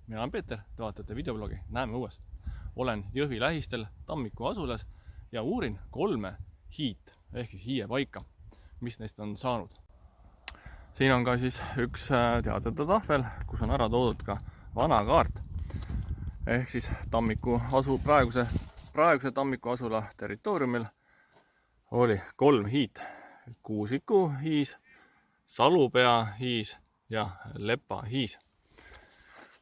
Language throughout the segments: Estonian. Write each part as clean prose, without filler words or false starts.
Mina olen Peeter, te vaatate videoblogi Näeme õues. Olen Jõhvi lähistel Tammiku asulas ja uurin 3 hiit ehk siis hiiepaika, mis neist on saanud. Siin on ka siis üks teadete tahvel, kus on ära toodud ka vana kaart ehk siis Tammiku praeguse Tammiku asula territooriumil oli 3 hiit: Kuusiku hiis, Salupea hiis ja Lepa hiis.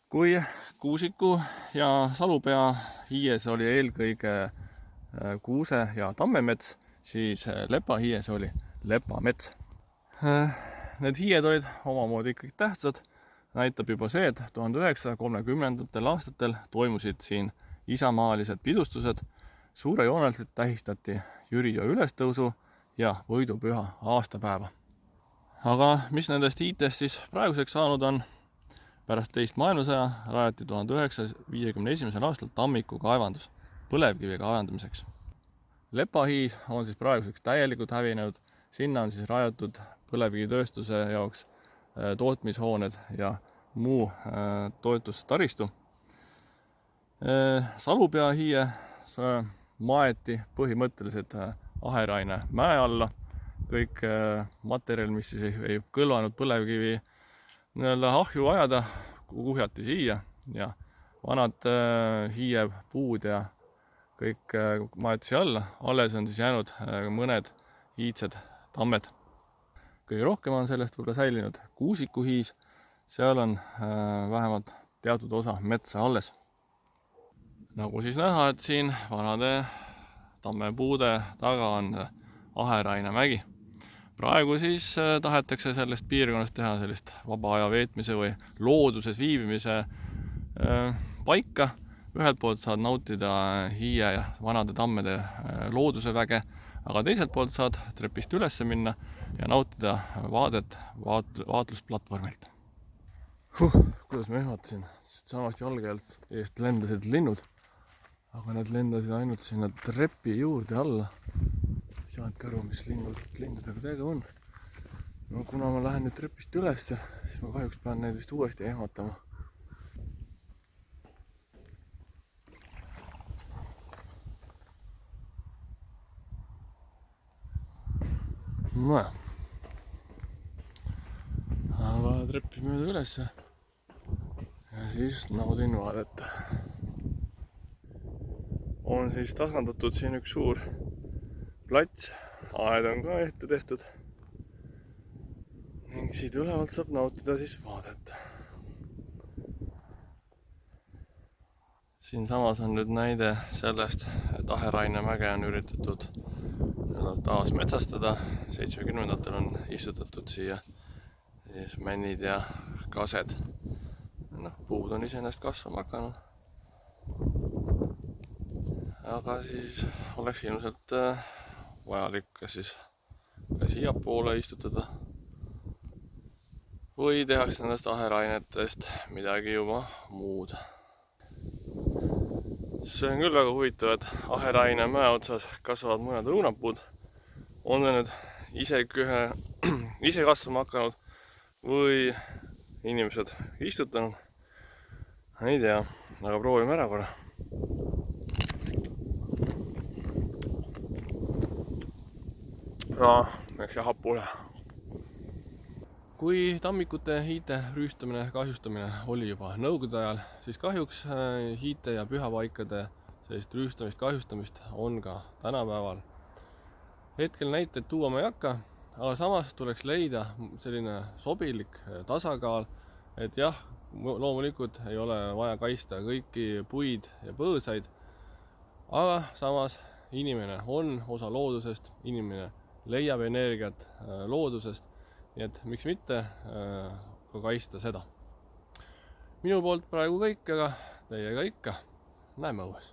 Kui Kuusiku ja Salupea hiies oli eelkõige kuuse- ja tammemets, siis Lepa hiies oli lepamets. Need hiied olid omamoodi ikkagi tähtsad. Näitab juba see, et 1930. aastatel toimusid siin isamaalised pidustused. Suurejooneliselt tähistati Jüriöö ülestõusu ja võidupüha aastapäeva. Aga mis nendest hiitest siis praeguseks saanud on? Pärast teist maailmasõja rajati 1951. aastal Tammiku kaevandus põlevkivi kaevandamiseks. Lepa hiis on siis praeguseks täielikult hävinenud. Sinna on siis rajatud põlevkivitööstuse jaoks tootmishooned ja muu toetustaristu. Salupea hiie maeti põhimõtteliselt Aheraine mäe alla. Kõik materjal, mis siis ei kõlvanud põlevkivi ahju ajada, kuhjati siia ja vanad hiiepuud ja kõik maeti siia alla. Alles on siis jäänud mõned hiidsed tammed. Kõige rohkem on sellest võib-olla säilinud Kuusiku hiis. Seal on vähemalt teatud osa metsa alles. Nagu siis näha, et siin vanade tammepuude taga on Aheraine mägi. Praegu siis tahetakse sellest piirkonnast teha sellist vaba aja veetmise või looduses viibimise paika. Ühelt poolt saad nautida hiie ja vanade tammede looduse väge, aga teiselt poolt saad trepist üles minna ja nautida vaadet vaatlusplatvormilt. Kuidas ma ehmatasin, sest samast jalge eest lendasid linnud, aga need lendasid ainult sinna trepi juurde alla. Saadki aru, mis lindudega tegu on. No kuna ma lähen nüüd trepist üles, siis ma kahjuks pean neid vist uuesti ehmatama. Noja. Aga treppi mööda üles ja siis naudin vaadet. On siis tasandatud siin üks suur plats, aed on ka ette tehtud ning siit ülevalt saab nautida siis vaadet. Siin samas on nüüd näide sellest, et Aheraine mäge on üritatud taas metsastada. 70-ndatel on istutatud siia siis männid ja kased. Puud on iseenesest kasvama hakanud. Aga siis oleks ilmselt vajalik kas siiapoole istutada või tehakse nendest Aherainetest midagi juba muud. See on küll väga huvitav, et Aheraine mäe otsas kasvavad mõned õunapuud. On need nüüd ise kasvama hakanud või inimesed istutanud? Ei tea, aga proovime ära korra. Eks jahab poole. Kui tammikute hiite rüüstamine, kahjustamine oli juba nõukogude ajal, siis kahjuks hiite ja pühapaikade sellist rüüstamist, kahjustamist on ka tänapäeval. Hetkel näiteid tuua ma ei hakka, aga samas tuleks leida selline sobilik tasakaal, et jah, loomulikult ei ole vaja kaitsta kõiki puid ja põõsaid, aga samas inimene on osa loodusest, inimene leiab energiat loodusest, nii et miks mitte ka kaitsta seda. Minu poolt praegu kõik, aga teiega ikka Näeme õues.